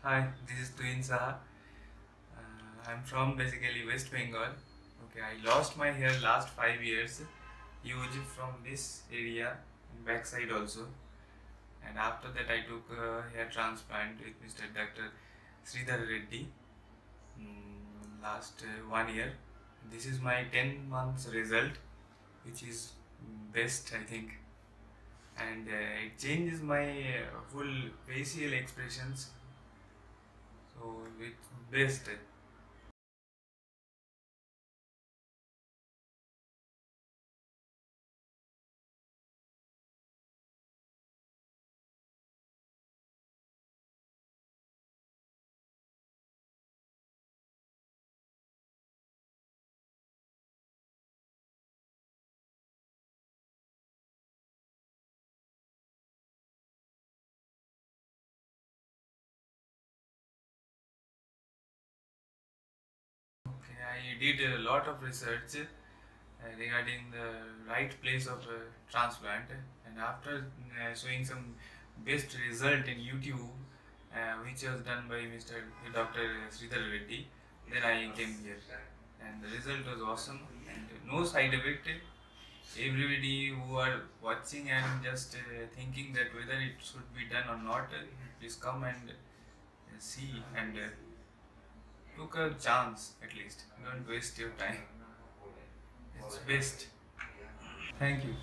Hi, this is Tuin Saha. I'm from basically West Bengal. Okay, I lost my hair last 5 years, huge from this area, backside also. And after that, I took hair transplant with Mr. Dr. Sreedhar Reddy last 1 year. This is my 10 months result, which is best, I think. And it changes my full facial expressions. So it's best. Okay, I did a lot of research regarding the right place of transplant, and after showing some best result in YouTube, which was done by Mr. Dr. Sreedhar Reddy, then I came here, and the result was awesome and no side effect. Everybody who are watching and just thinking that whether it should be done or not, please come and see and took a chance at least. Don't waste your time. It's best. Thank you.